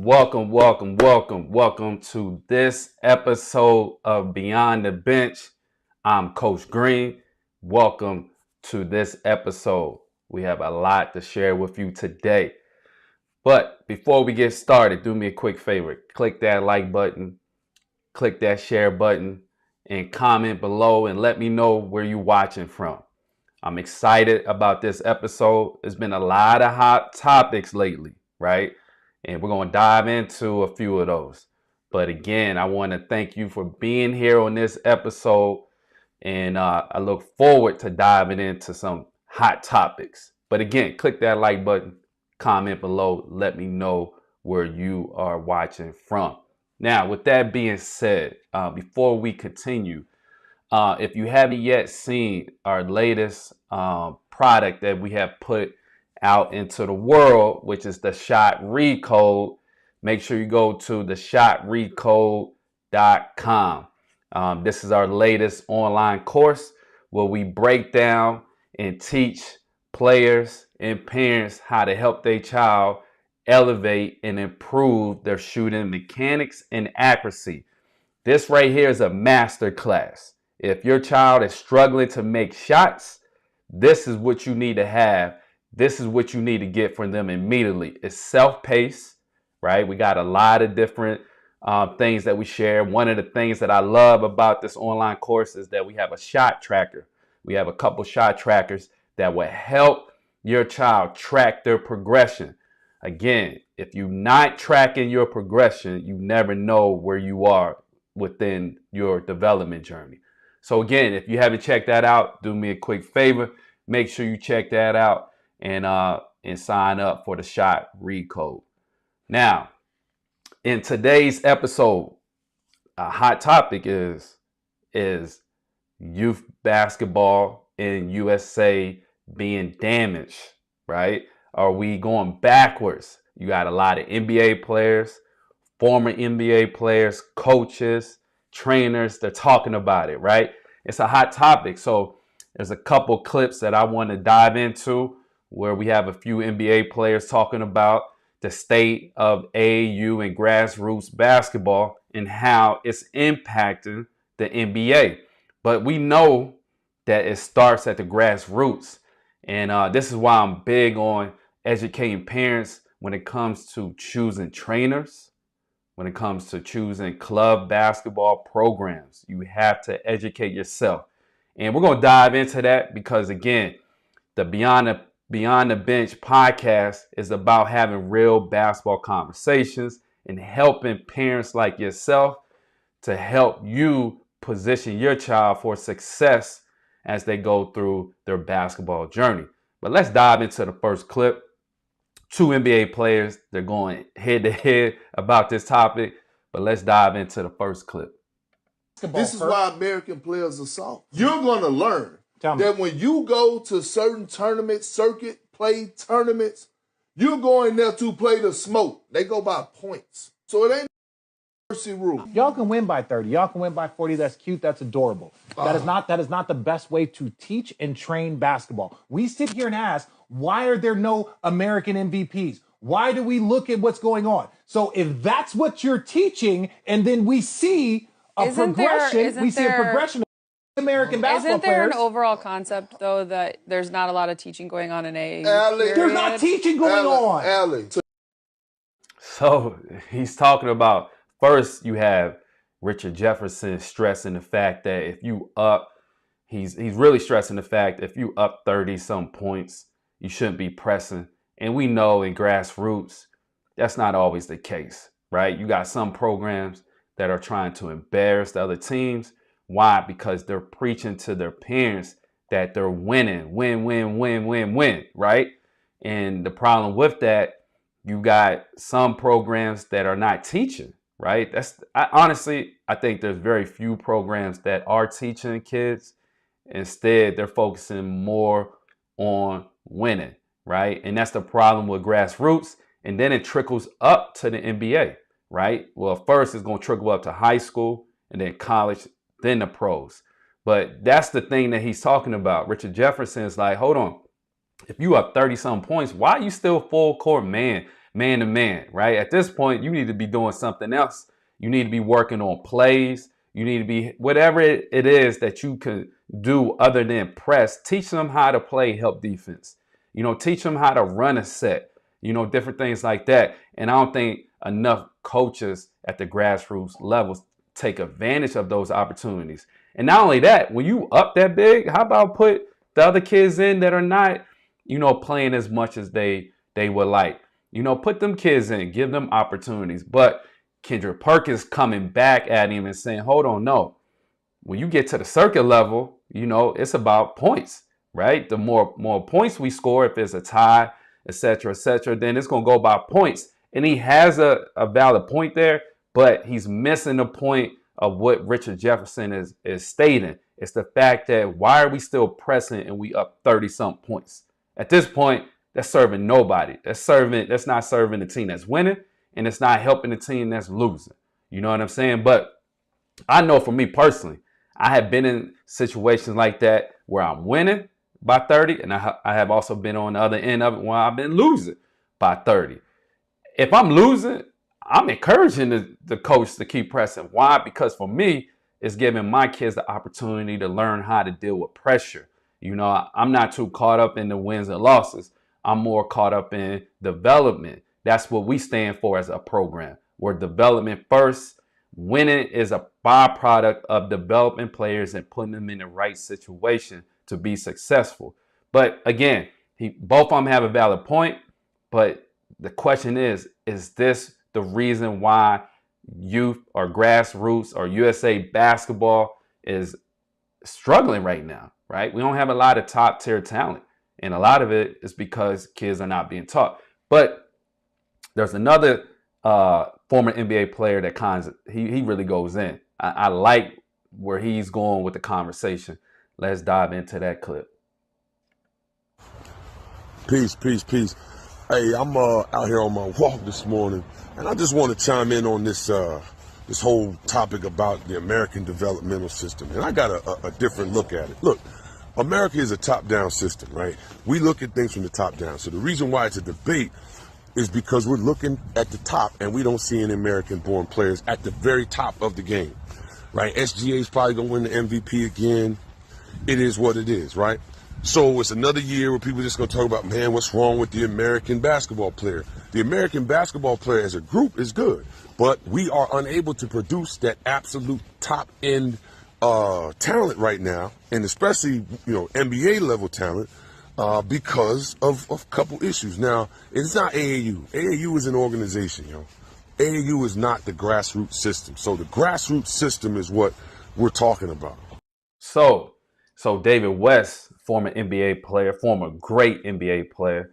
welcome to this episode of Beyond the Bench. I'm Coach Green. Welcome to this episode. We have a lot to share with you today. But before we get started, do me a quick favor. Click that like button, click that share button, and comment below and let me know where you're watching from. I'm excited about this episode. There's been a lot of hot topics lately, right? And we're going to dive into a few of those. But again, I want to thank you for being here on this episode. And I look forward to diving into some hot topics. But again, click that like button, comment below, let me know where you are watching from. Now, with that being said, before we continue, if you haven't yet seen our latest product that we have put out into the world, which is the Shot Read Code, make sure you go to theshotreadcode.com. This is our latest online course where we break down and teach players and parents how to help their child elevate and improve their shooting mechanics and accuracy. This right here is a master class. If your child is struggling to make shots, this is what you need to have. This is what you need to get from them immediately. It's self-paced, right? We got a lot of different things that we share. One of the things that I love about this online course is that we have a shot tracker. We have a couple shot trackers that will help your child track their progression. Again, if you're not tracking your progression, you never know where you are within your development journey. So again, if you haven't checked that out, do me a quick favor. Make sure you check that out and sign up for the Shot Read Code. Now, in today's episode, a hot topic is youth basketball in USA being damaged, right? Are we going backwards? You got a lot of NBA players, former NBA players, coaches, trainers, they're talking about it, right? It's a hot topic. So there's a couple clips that I want to dive into where we have a few NBA players talking about the state of AAU and grassroots basketball and how it's impacting the NBA. But we know that it starts at the grassroots. And this is why I'm big on educating parents when it comes to choosing trainers, when it comes to choosing club basketball programs. You have to educate yourself. And we're going to dive into that because, again, the Beyond the Bench podcast is about having real basketball conversations and helping parents like yourself to help you position your child for success as they go through their basketball journey. But let's dive into the first clip. Two NBA players, they're going head to head about this topic, but let's dive into the first clip. This is why American players are soft. You're going to learn that when you go to certain tournaments, circuit play tournaments, you're going there to play the smoke. They go by points. So it ain't mercy rule. Y'all can win by 30. Y'all can win by 40. That's cute. That's adorable. That is not the best way to teach and train basketball. We sit here and ask, why are there no American MVPs? Why do we look at what's going on? So if that's what you're teaching, and then we see a progression of American basketball Isn't there players. an overall concept, though, that there's not a lot of teaching going on in AAU? There's not teaching going on. Allie. So he's talking about, first you have Richard Jefferson stressing the fact that if you up, he's really stressing the fact if you up 30 some points, you shouldn't be pressing. And we know in grassroots, that's not always the case, right? You got some programs that are trying to embarrass the other teams. Why? Because they're preaching to their parents that they're winning, win, right? And the problem with that, you got some programs that are not teaching, right? Honestly, I think there's very few programs that are teaching kids. Instead, they're focusing more on winning, right? And that's the problem with grassroots. And then it trickles up to the NBA, right? Well, first it's going to trickle up to high school and then college, then the pros. But that's the thing that he's talking about. Richard Jefferson is like, hold on. If you up 30 some points, why are you still full court man? man to man, right? At this point, you need to be doing something else. You need to be working on plays. You need to be whatever it is that you can do other than press. Teach them how to play help defense. Teach them how to run a set, different things like that. And I don't think enough coaches at the grassroots levels take advantage of those opportunities. And not only that, when you up that big, how about put the other kids in that are not, playing as much as they would like. Put them kids in, give them opportunities. But Kendrick Perkins coming back at him and saying, hold on, no. When you get to the circuit level, it's about points, right? The more points we score, if it's a tie, et cetera, then it's going to go by points. And he has a valid point there, but he's missing the point of what Richard Jefferson is stating. It's the fact that why are we still pressing and we up 30-something points? At this point, that's serving nobody. That's not serving the team that's winning, and it's not helping the team that's losing. You know what I'm saying? But I know for me personally, I have been in situations like that where I'm winning by 30, and I have also been on the other end of it where I've been losing by 30. If I'm losing, I'm encouraging the coach to keep pressing. Why? Because for me, it's giving my kids the opportunity to learn how to deal with pressure. I'm not too caught up in the wins and losses. I'm more caught up in development. That's what we stand for as a program. We're development first. Winning is a byproduct of developing players and putting them in the right situation to be successful. But again, both of them have a valid point. But the question is this the reason why youth or grassroots or USA basketball is struggling right now, right? We don't have a lot of top tier talent. And a lot of it is because kids are not being taught. But there's another former NBA player that he really goes in. I like where he's going with the conversation. Let's dive into that clip. Peace. Hey, I'm out here on my walk this morning, and I just want to chime in on this whole topic about the American developmental system. And I got a different look at it. Look, America is a top-down system, right? We look at things from the top down. So the reason why it's a debate is because we're looking at the top and we don't see any American-born players at the very top of the game, right? SGA is probably going to win the MVP again. It is what it is, right? So it's another year where people are just going to talk about, man, what's wrong with the American basketball player? The American basketball player as a group is good, but we are unable to produce that absolute top-end talent right now, and especially, NBA level talent, because of a couple issues. Now, it's not AAU. AAU is an organization, AAU is not the grassroots system. So the grassroots system is what we're talking about. So David West, former NBA player, former great NBA player,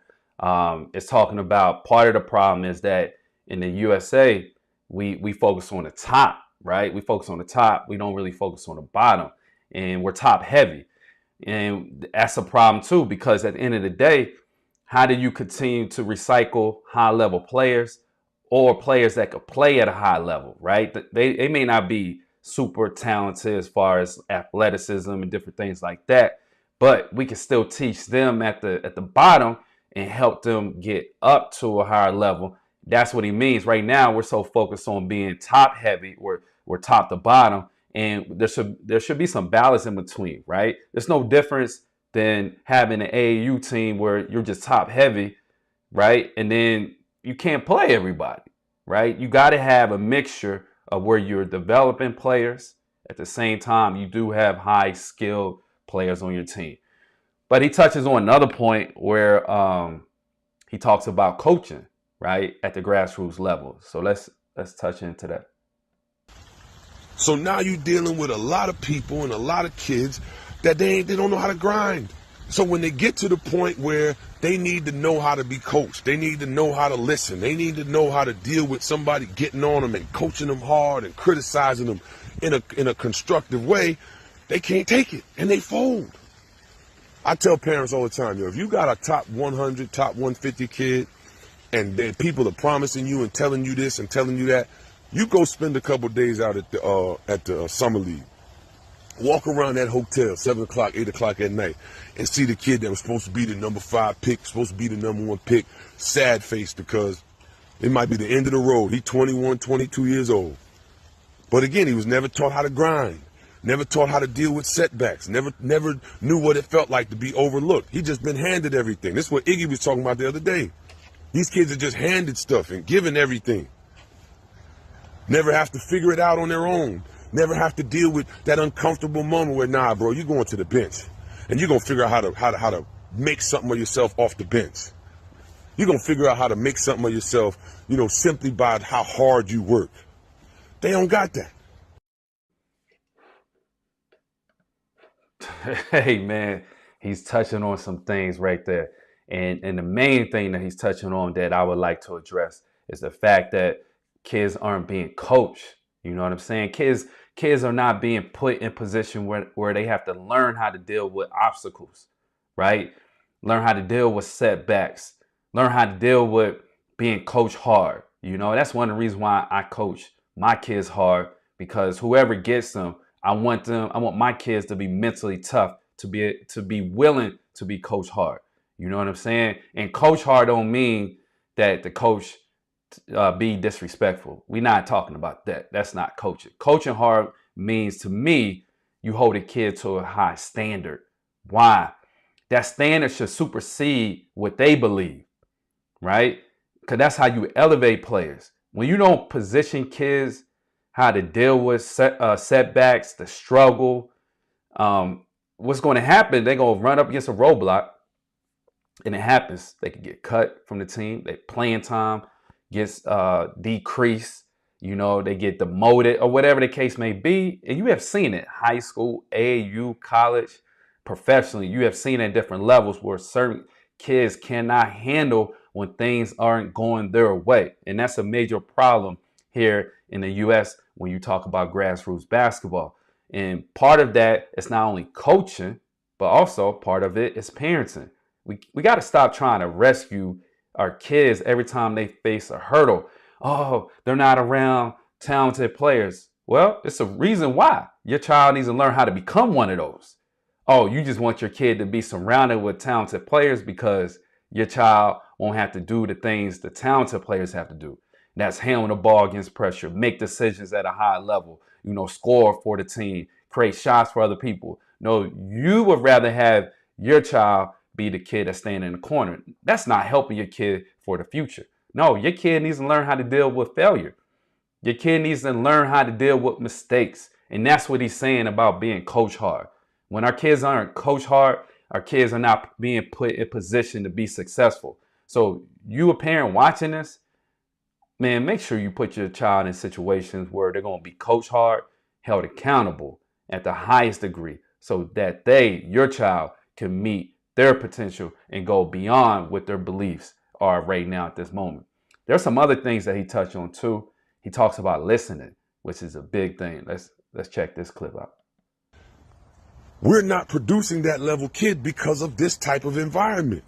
is talking about part of the problem is that in the USA, we focus on the top, right? We focus on the top. We don't really focus on the bottom, and we're top heavy. And that's a problem too, because at the end of the day, how do you continue to recycle high level players or players that could play at a high level, right? They may not be super talented as far as athleticism and different things like that, but we can still teach them at the bottom and help them get up to a higher level. That's what he means. Right now, we're so focused on being top heavy, we're top to bottom, and there should be some balance in between, right? There's no difference than having an AAU team where you're just top heavy, right? And then you can't play everybody, right? You got to have a mixture of where you're developing players. At the same time, you do have high skilled players on your team. But he touches on another point where he talks about coaching, right, at the grassroots level. So let's touch into that. So now you're dealing with a lot of people and a lot of kids that they don't know how to grind. So when they get to the point where they need to know how to be coached, they need to know how to listen, they need to know how to deal with somebody getting on them and coaching them hard and criticizing them in a constructive way, they can't take it and they fold. I tell parents all the time, if you got a top 100, top 150 kid and people are promising you and telling you this and telling you that, you go spend a couple days out at the summer league. Walk around that hotel 7 o'clock, 8 o'clock at night and see the kid that was supposed to be the number 5 pick, supposed to be the number 1 pick, sad face because It might be the end of the road. He's 21, 22 years old. But again, he was never taught how to grind, never taught how to deal with setbacks, never knew what it felt like to be overlooked. He just been handed everything. This is what Iggy was talking about the other day. These kids are just handed stuff and given everything. Never have to figure it out on their own. Never have to deal with that uncomfortable moment where, nah, bro, you're going to the bench and you're going to figure out how to make something of yourself off the bench. You're going to figure out how to make something of yourself, you know, simply by how hard you work. They don't got that. Hey, man, he's touching on some things right there. And the main thing that he's touching on that I would like to address is the fact that kids aren't being coached. You know what I'm saying? Kids are not being put in position where they have to learn how to deal with obstacles, right? Learn how to deal with setbacks. Learn how to deal with being coached hard. You know, that's one of the reasons why I coach my kids hard, because whoever gets them, I want my kids to be mentally tough, to be willing to be coached hard. You know what I'm saying? And coach hard don't mean that the coach be disrespectful. We're not talking about that. That's not coaching. Coaching hard means, to me, you hold a kid to a high standard. Why? That standard should supersede what they believe, right? Because that's how you elevate players. When you don't position kids how to deal with setbacks, the struggle, what's going to happen, they're going to run up against a roadblock, and it happens. They can get cut from the team. Their playing time gets decreased. You know, they get demoted or whatever the case may be. And you have seen it, high school, AAU, college, professionally. You have seen it at different levels where certain kids cannot handle when things aren't going their way. And that's a major problem here in the U.S. when you talk about grassroots basketball. And part of that is not only coaching, but also part of it is parenting. We got to stop trying to rescue our kids every time they face a hurdle. Oh, they're not around talented players. Well, it's a reason why. Your child needs to learn how to become one of those. Oh, you just want your kid to be surrounded with talented players because your child won't have to do the things the talented players have to do. That's handle the ball against pressure, make decisions at a high level, you know, score for the team, create shots for other people. No, you would rather have your child be the kid that's standing in the corner. That's not helping your kid for the future. No, your kid needs to learn how to deal with failure. Your kid needs to learn how to deal with mistakes. And that's what he's saying about being coach hard. When our kids aren't coach hard, our kids are not being put in position to be successful. So you, a parent watching this, man, make sure you put your child in situations where they're going to be coach hard, held accountable at the highest degree so that your child, can meet their potential and go beyond what their beliefs are right now at this moment. There's some other things that he touched on too. He talks about listening, which is a big thing. Let's check this clip out. We're not producing that level kid because of this type of environment.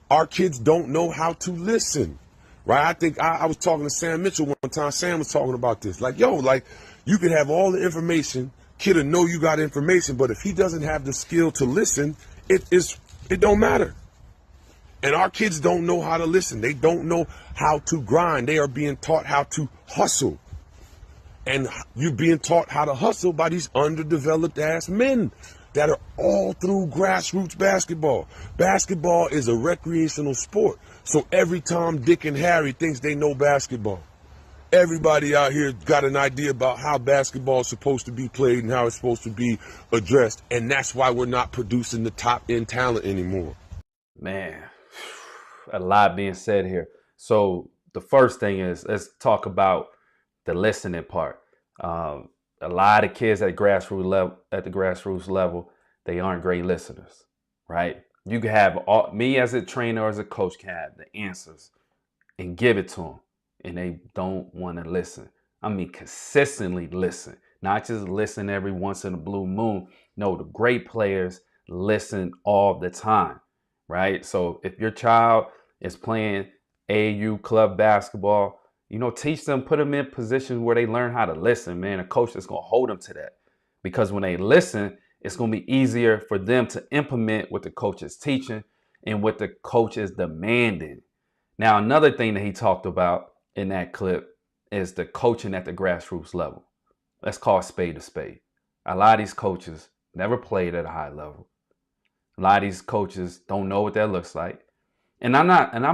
Our kids don't know how to listen, right? I think I was talking to Sam Mitchell one time. Sam was talking about this. Like, yo, like, you can have all the information, kid will know you got information, but if he doesn't have the skill to listen, it don't matter. And our kids don't know how to listen. They don't know how to grind. They are being taught how to hustle. And you're being taught how to hustle by these underdeveloped ass men that are all through grassroots basketball. Basketball is a recreational sport. So every Tom, Dick, and Harry thinks they know basketball. Everybody out here got an idea about how basketball is supposed to be played and how it's supposed to be addressed. And that's why we're not producing the top end talent anymore. Man, a lot being said here. So the first thing is, let's talk about the listening part. A lot of kids at the grassroots level, they aren't great listeners, right? You can have me as a trainer or as a coach can have the answers and give it to them, and they don't want to listen. I mean, consistently listen, not just listen every once in a blue moon. No, the great players listen all the time, right? So if your child is playing AAU club basketball, you know, teach them, put them in positions where they learn how to listen, man. A coach is going to hold them to that, because when they listen, it's going to be easier for them to implement what the coach is teaching and what the coach is demanding. Now, another thing that he talked about in that clip is the coaching at the grassroots level. Let's call a spade. A lot of these coaches never played at a high level. A lot of these coaches don't know what that looks like. And I'm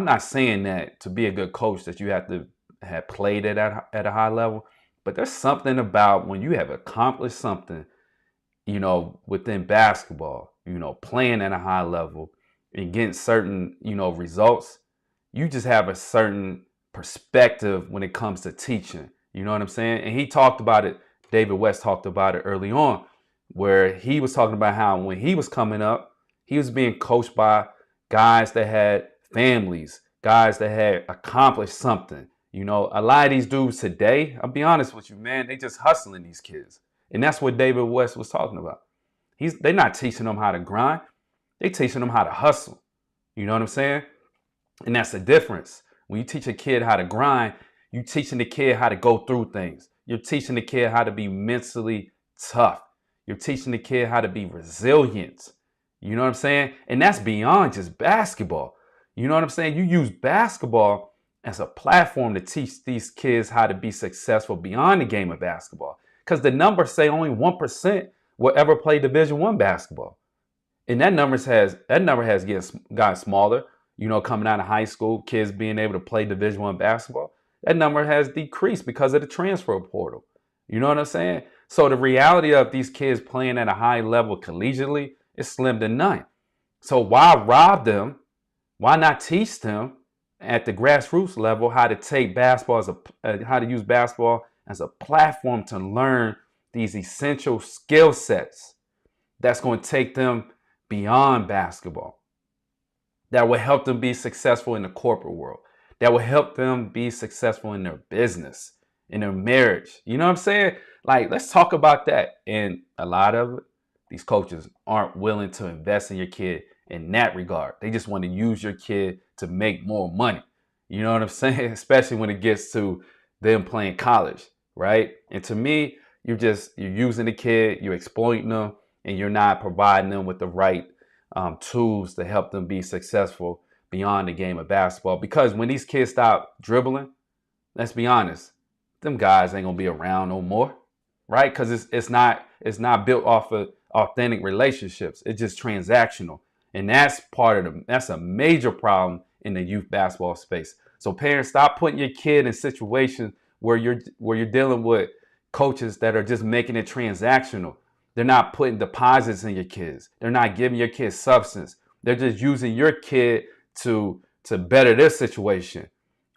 not saying that to be a good coach that you have to have played at a high level, but there's something about when you have accomplished something, you know, within basketball, you know, playing at a high level and getting certain, you know, results, you just have a certain perspective when it comes to teaching. You know what I'm saying? And he talked about it, David West talked about it early on, where he was talking about how when he was coming up, he was being coached by guys that had families, guys that had accomplished something. You know, a lot of these dudes today, I'll be honest with you, man, they just hustling these kids. And that's what David West was talking about. They're not teaching them how to grind. They teaching them how to hustle. You know what I'm saying? And that's the difference. When you teach a kid how to grind, you're teaching the kid how to go through things. You're teaching the kid how to be mentally tough. You're teaching the kid how to be resilient. You know what I'm saying? And that's beyond just basketball. You know what I'm saying? You use basketball as a platform to teach these kids how to be successful beyond the game of basketball. Because the numbers say only 1% will ever play Division I basketball. And that number has gotten smaller, you know, coming out of high school, kids being able to play Division I basketball. That number has decreased because of the transfer portal. You know what I'm saying? So the reality of these kids playing at a high level collegiately is slim to none. So why rob them? Why not teach them at the grassroots level how to take basketball how to use basketball as a platform to learn these essential skill sets that's going to take them beyond basketball, that will help them be successful in the corporate world, that will help them be successful in their business, in their marriage. You know what I'm saying? Like, let's talk about that. And a lot of these coaches aren't willing to invest in your kid in that regard. They just want to use your kid to make more money. You know what I'm saying? Especially when it gets to them playing college, right? And to me, you're using the kid, you're exploiting them, and you're not providing them with the right tools to help them be successful beyond the game of basketball. Because when these kids stop dribbling, let's be honest, them guys ain't gonna be around no more, right? Because it's not built off of authentic relationships. It's just transactional, and that's that's a major problem in the youth basketball space. So parents, stop putting your kid in situations where you're dealing with coaches that are just making it transactional. They're not putting deposits in your kids. They're not giving your kids substance. They're just using your kid to better their situation,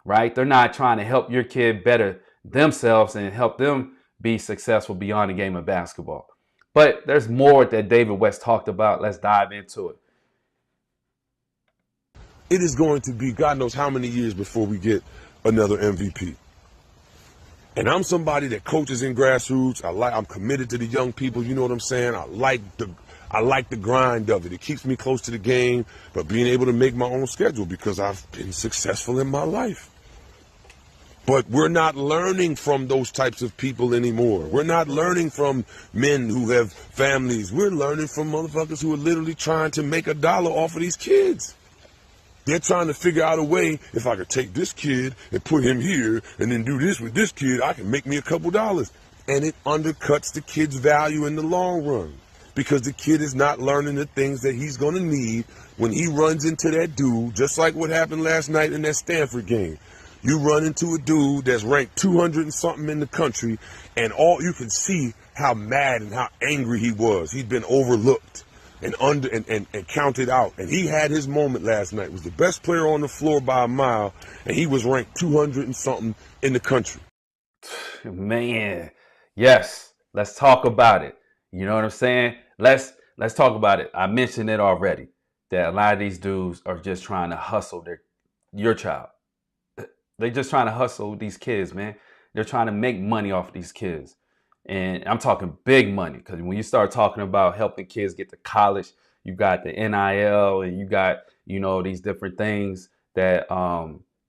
right? They're not trying to help your kid better themselves and help them be successful beyond the game of basketball. But there's more that David West talked about. Let's dive into it. It is going to be God knows how many years before we get another MVP. And I'm somebody that coaches in grassroots. I'm committed to the young people. You know what I'm saying? I like the grind of it. It keeps me close to the game, but being able to make my own schedule because I've been successful in my life. But we're not learning from those types of people anymore. We're not learning from men who have families. We're learning from motherfuckers who are literally trying to make $1 off of these kids. They're trying to figure out a way, if I could take this kid and put him here and then do this with this kid, I can make me a couple dollars. And it undercuts the kid's value in the long run because the kid is not learning the things that he's going to need when he runs into that dude, just like what happened last night in that Stanford game. You run into a dude that's ranked 200 and something in the country, and all you can see how mad and how angry he was. He'd been overlooked and counted out. And he had his moment last night. He was the best player on the floor by a mile, and he was ranked 200 and something in the country. Man, yes, let's talk about it. You know what I'm saying? Let's talk about it. I mentioned it already, that a lot of these dudes are just trying to hustle your child. They're just trying to hustle these kids, man. They're trying to make money off these kids. And I'm talking big money, because when you start talking about helping kids get to college, you got the NIL and you got, you know, these different things that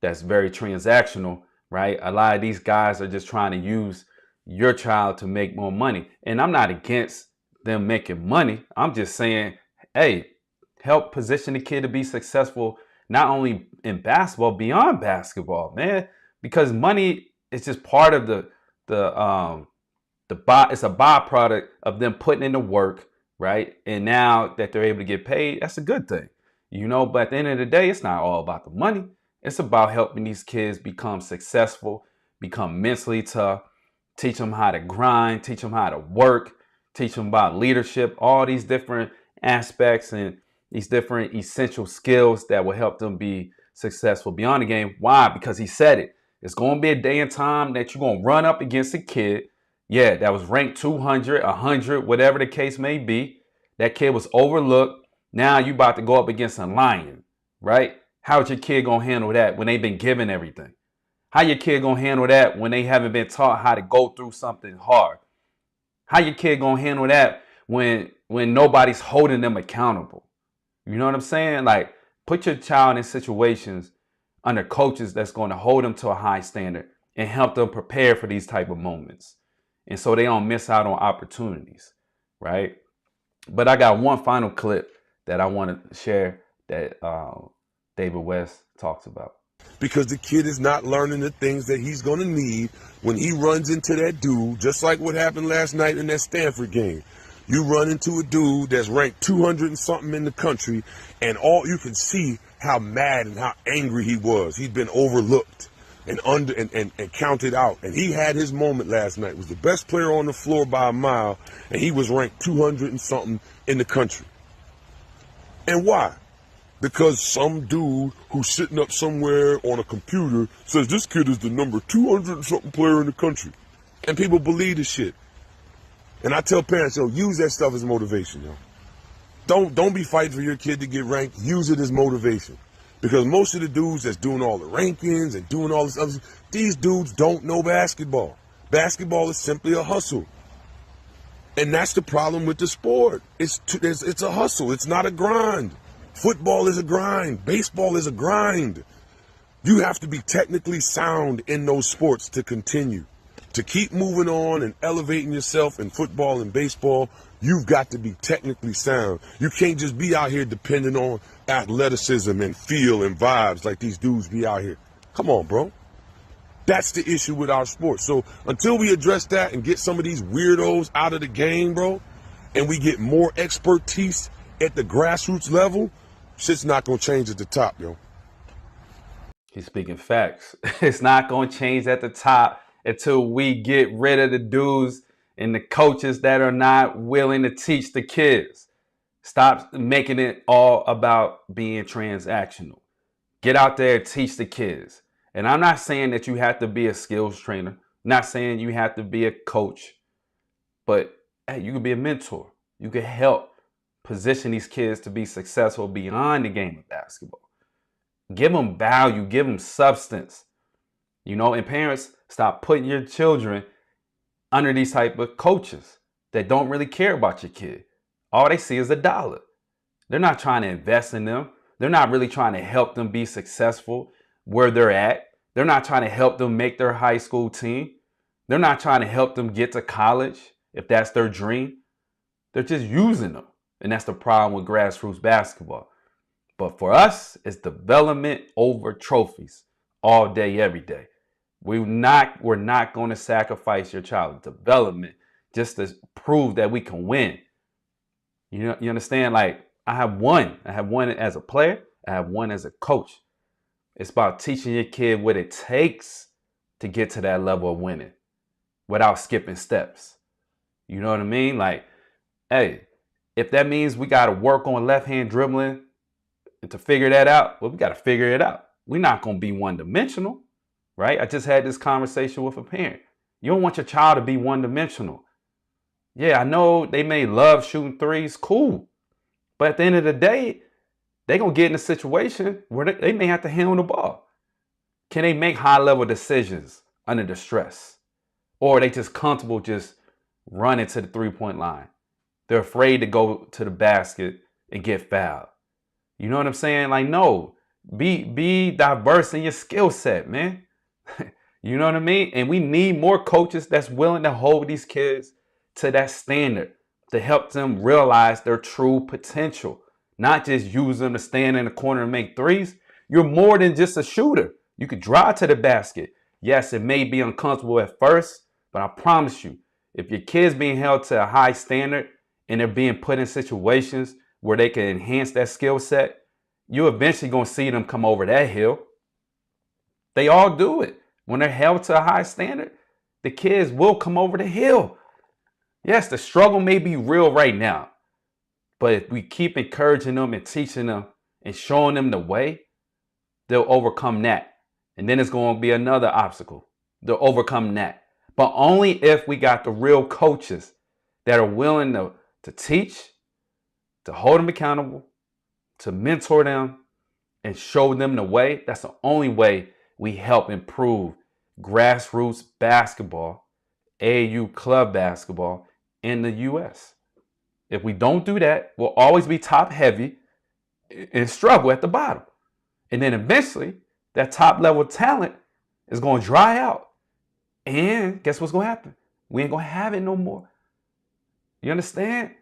that's very transactional, right? A lot of these guys are just trying to use your child to make more money. And I'm not against them making money. I'm just saying, hey, help position the kid to be successful not only in basketball, beyond basketball, man, because money is just part of it's a byproduct of them putting in the work, right? And now that they're able to get paid, that's a good thing, but at the end of the day, it's not all about the money. It's about helping these kids become successful, become mentally tough, teach them how to grind, teach them how to work, teach them about leadership, all these different aspects and these different essential skills that will help them be successful beyond the game. Why? Because he said it. It's going to be a day and time that you're going to run up against a kid, that was ranked 200, 100, whatever the case may be. That kid was overlooked. Now you about to go up against a lion, right? How's your kid going to handle that when they've been given everything? How your kid going to handle that when they haven't been taught how to go through something hard? How your kid going to handle that when nobody's holding them accountable? You know what I'm saying? Like, put your child in situations under coaches that's going to hold them to a high standard and help them prepare for these type of moments. And so they don't miss out on opportunities, right? But I got one final clip that I want to share that David West talks about. Because the kid is not learning the things that he's going to need when he runs into that dude, just like what happened last night in that Stanford game. You run into a dude that's ranked 200 and something in the country, and all you can see how mad and how angry he was. He'd been overlooked and counted out. And he had his moment last night. Was the best player on the floor by a mile, and he was ranked 200 and something in the country. And why? Because some dude who's sitting up somewhere on a computer says this kid is the number 200 and something player in the country. And people believe the shit. And I tell parents, use that stuff as motivation, Don't be fighting for your kid to get ranked. Use it as motivation. Because most of the dudes that's doing all the rankings and doing all this other stuff, these dudes don't know basketball. Basketball is simply a hustle. And that's the problem with the sport. It's a hustle. It's not a grind. Football is a grind. Baseball is a grind. You have to be technically sound in those sports to continue. To keep moving on and elevating yourself in football and baseball, you've got to be technically sound. You can't just be out here depending on athleticism and feel and vibes like these dudes be out here. Come on, bro. That's the issue with our sport. So until we address that and get some of these weirdos out of the game, bro, and we get more expertise at the grassroots level, shit's not going to change at the top, He's speaking facts. It's not going to change at the top until we get rid of the dudes and the coaches that are not willing to teach the kids. Stop making it all about being transactional. Get out there and teach the kids. And I'm not saying that you have to be a skills trainer. I'm not saying you have to be a coach. But hey, you can be a mentor. You can help position these kids to be successful beyond the game of basketball. Give them value. Give them substance. And parents, stop putting your children under these type of coaches that don't really care about your kid. All they see is a dollar. They're not trying to invest in them. They're not really trying to help them be successful where they're at. They're not trying to help them make their high school team. They're not trying to help them get to college if that's their dream. They're just using them. And that's the problem with grassroots basketball. But for us, it's development over trophies all day, every day. We're not going to sacrifice your child's development just to prove that we can win. You understand? Like, I have one as a player. I have one as a coach. It's about teaching your kid what it takes to get to that level of winning without skipping steps. You know what I mean? Like, hey, if that means we got to work on left-hand dribbling and to figure that out, well, we got to figure it out. We're not going to be one-dimensional, right? I just had this conversation with a parent. You don't want your child to be one-dimensional. Yeah, I know they may love shooting threes. Cool. But at the end of the day, they're going to get in a situation where they may have to handle the ball. Can they make high-level decisions under the stress? Or are they just comfortable just running to the three-point line? They're afraid to go to the basket and get fouled. You know what I'm saying? Like, no. Be diverse in your skill set, man. You know what I mean? And we need more coaches that's willing to hold these kids to that standard to help them realize their true potential. Not just use them to stand in the corner and make threes. You're more than just a shooter. You could drive to the basket. Yes, it may be uncomfortable at first, but I promise you, if your kid's being held to a high standard and they're being put in situations where they can enhance that skill set, you're eventually going to see them come over that hill. They all do it. When they're held to a high standard, the kids will come over the hill. Yes, the struggle may be real right now, but if we keep encouraging them and teaching them and showing them the way, they'll overcome that. And then it's going to be another obstacle. They'll overcome that. But only if we got the real coaches that are willing to teach, to hold them accountable, to mentor them, and show them the way. That's the only way we help improve grassroots basketball, AAU club basketball in the U.S. If we don't do that, we'll always be top heavy and struggle at the bottom. And then eventually, that top level talent is going to dry out. And guess what's going to happen? We ain't going to have it no more. You understand?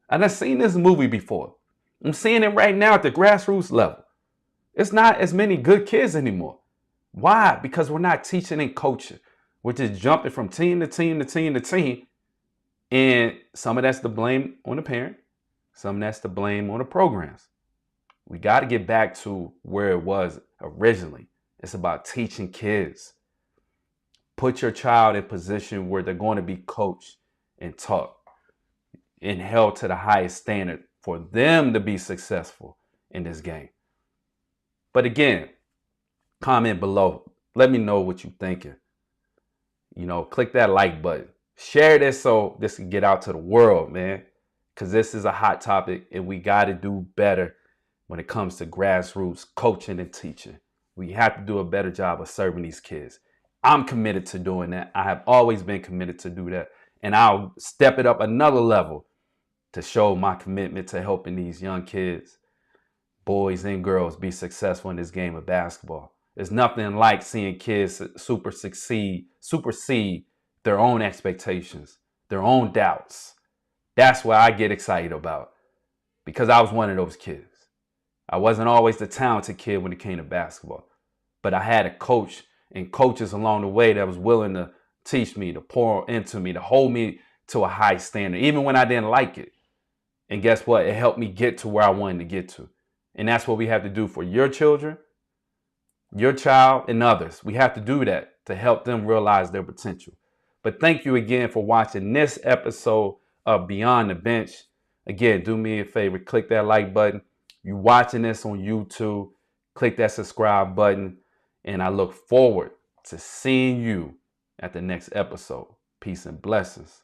I've seen this movie before. I'm seeing it right now at the grassroots level. It's not as many good kids anymore. Why? Because we're not teaching and coaching. We're just jumping from team to team to team to team. And some of that's the blame on the parent. Some of that's the blame on the programs. We got to get back to where it was originally. It's about teaching kids. Put your child in a position where they're going to be coached and taught and held to the highest standard for them to be successful in this game. But again, comment below. Let me know what you're thinking. Click that like button. Share this so this can get out to the world, man. Because this is a hot topic and we got to do better when it comes to grassroots coaching and teaching. We have to do a better job of serving these kids. I'm committed to doing that. I have always been committed to do that. And I'll step it up another level to show my commitment to helping these young kids, boys and girls, be successful in this game of basketball. There's nothing like seeing kids supersede their own expectations, their own doubts. That's what I get excited about, because I was one of those kids. I wasn't always the talented kid when it came to basketball, but I had a coach and coaches along the way that was willing to teach me, to pour into me, to hold me to a high standard, even when I didn't like it. And guess what? It helped me get to where I wanted to get to. And that's what we have to do for your children, your child, and others. We have to do that to help them realize their potential. But thank you again for watching this episode of Beyond the Bench. Again, do me a favor, click that like button. You're watching this on YouTube, click that subscribe button. And I look forward to seeing you at the next episode. Peace and blessings.